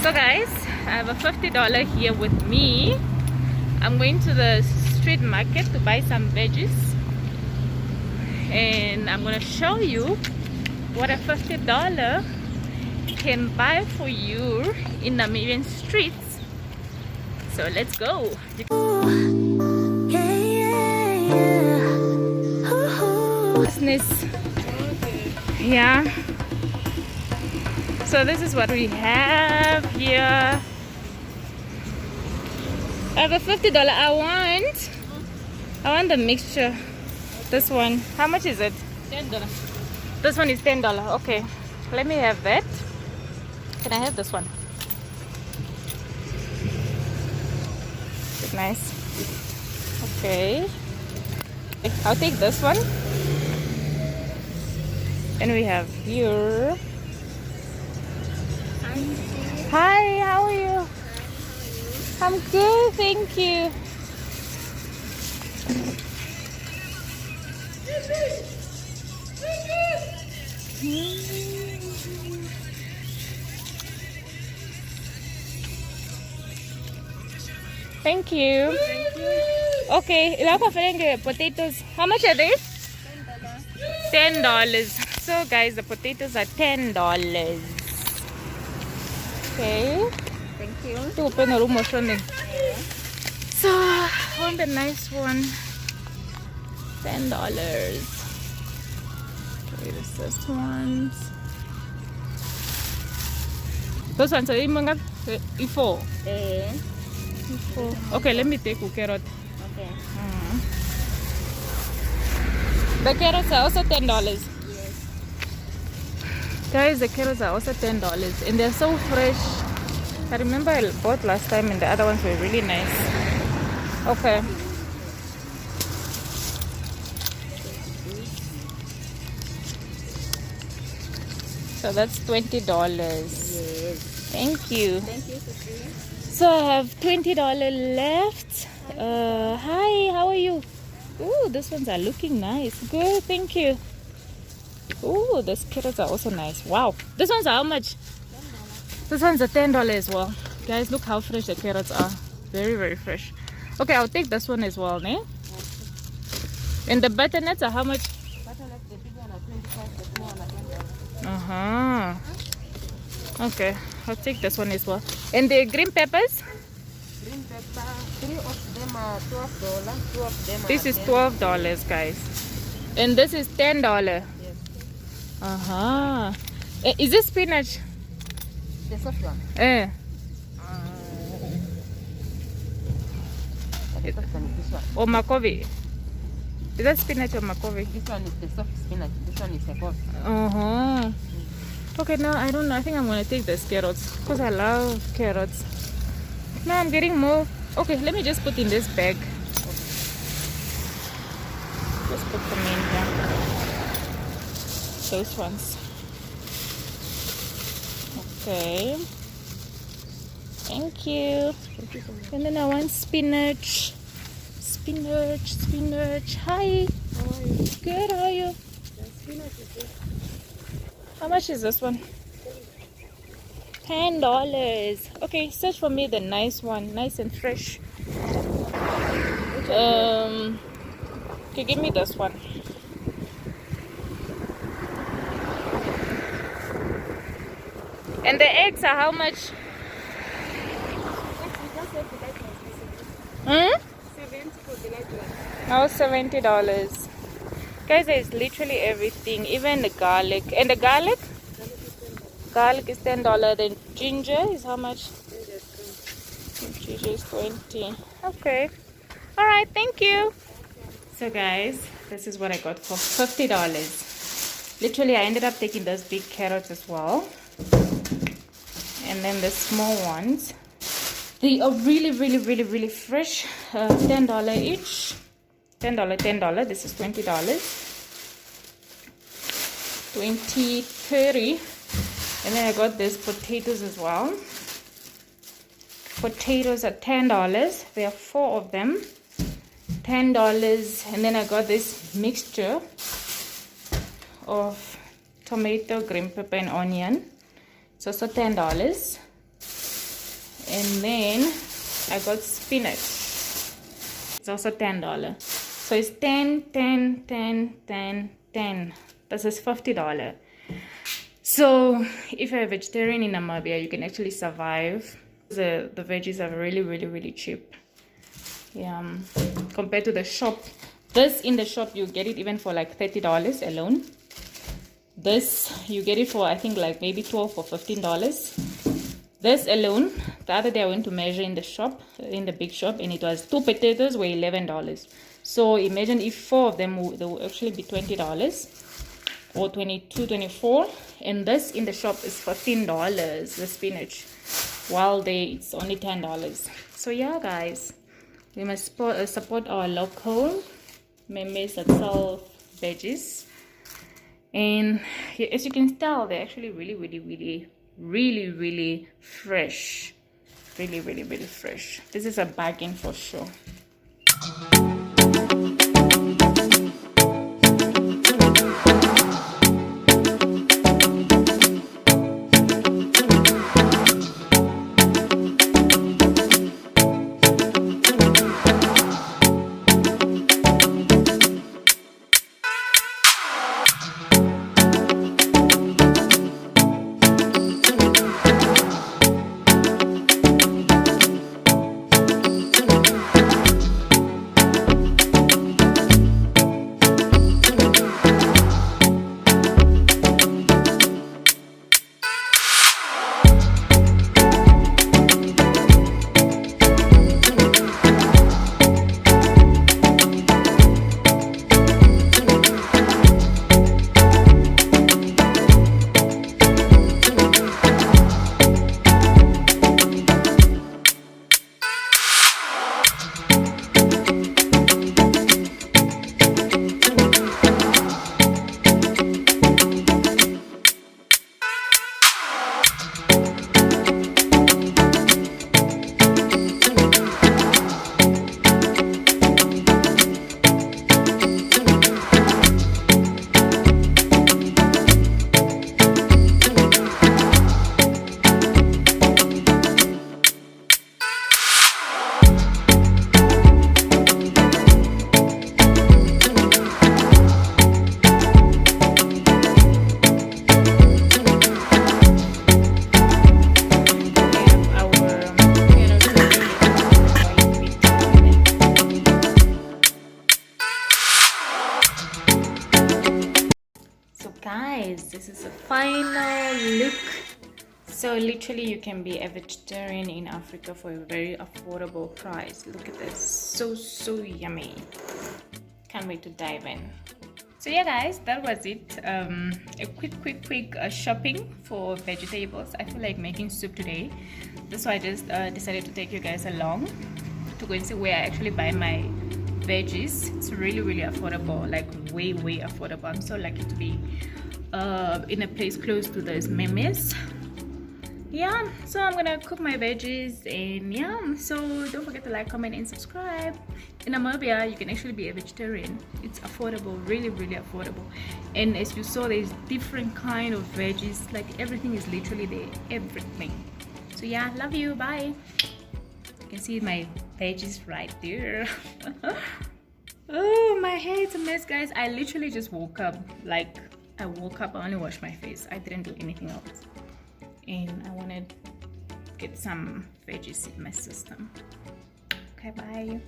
So guys, I have a $50 here with me. I'm going to the street market to buy some veggies, and I'm going to show you what a $50 can buy for you in Namibian streets. So let's go. Business. Yeah. So this is what we have here. I have a $50. I want the mixture. This one. How much is it? $10. This one is $10. Okay. Let me have that. Can I have this one? Is it nice? Okay. I'll take this one. And we have here. Hi, how are you? I'm good, thank you. Thank you. Okay, potatoes. How much are they? $10. So guys, the potatoes are $10. Okay. Thank you. To open a room or something. So I want the nice one. $10. Okay, this ones. Those ones are even four. Okay, let me take a carrot. Okay. The carrots are also $10. Yes. Guys, the carrots are also $10 and they're so fresh. I remember I bought last time and the other ones were really nice. Okay. So that's $20. Yes. Thank you. Thank you, Sophie. So I have $20 left. Hi, how are you? Ooh, these ones are looking nice. Good, thank you. Ooh, these carrots are also nice. Wow. This one's how much? $10. This one's a $10 as well. Guys, look how fresh the carrots are. Very, very fresh. Okay, I'll take this one as well, ne? Okay. And the butternuts are how much? Butternuts, the big one are 25, the small one are $10. Okay, I'll take this one as well. And the green peppers? Green pepper, 3 of them are $12, 2 of them are This is $10. $12, guys. And this is $10. Yes. Is this spinach? The soft one? Eh. The soft one is this one. Or makovi? Is that spinach or makovi? This one is the soft spinach. This one is a coffee. Okay, now I don't know. I think I'm going to take these carrots because I love carrots. Now I'm getting more. Okay, let me just put in this bag. Just put them in here. Those ones. Okay. Thank you. And then I want spinach. Spinach. Hi. How are you? Good, how are you? The spinach is this. How much is this one? $10. Okay, search for me the nice one, nice and fresh. Okay, give me this one. And the eggs are how much? Hmm? Oh, $70. Guys, there's literally everything, even the garlic. And the garlic? Garlic is $10. Then ginger is how much? Ginger is $20. Okay. Alright, thank you. So guys, this is what I got for $50. Literally, I ended up taking those big carrots as well. And then the small ones. They are really fresh. $10 each. $10. This is $20. 20, 30. And then I got these potatoes as well. Potatoes are $10. There are 4 of them. $10. And then I got this mixture of tomato, green pepper, and onion. It's also $10. And then I got spinach. It's also $10. So it's 10, 10, 10, 10, 10. This is $50. So if you're a vegetarian in Namibia, you can actually survive. The veggies are really, really, really cheap. Yeah, compared to the shop. This in the shop, you get it even for like $30 alone. This, you get it for, I think, like maybe $12 or $15. This alone, the other day I went to measure in the shop, in the big shop, and it was 2 potatoes were $11. So imagine if 4 of them, they will actually be $20 or 22, 24. And this in the shop is $15, the spinach, while they it's only $10. So yeah, guys, we must support our local memes that sell veggies. And as you can tell, they're actually really, really, really, really, really fresh. Really, really, really fresh. This is a bargain for sure. Guys, this is a final look. So literally you can be a vegetarian in Africa for a very affordable price. Look at this, so yummy. Can't wait to dive in. So yeah guys, that was it. A quick shopping for vegetables. I feel like making soup today. That's why I just decided to take you guys along to go and see where I actually buy my veggies. It's really affordable, like way affordable. I'm so lucky to be in a place close to those memes. Yeah, so I'm gonna cook my veggies, and yeah, so don't forget to like, comment and subscribe. In Namibia you can actually be a vegetarian. It's affordable, really affordable. And as you saw, there's different kind of veggies, like everything is literally there, everything. So yeah, love you, bye. You can see my veggies right there. Oh, my hair's a mess, guys. I literally just woke up. Like, I woke up, I only washed my face. I didn't do anything else. And I wanted to get some veggies in my system. Okay, bye.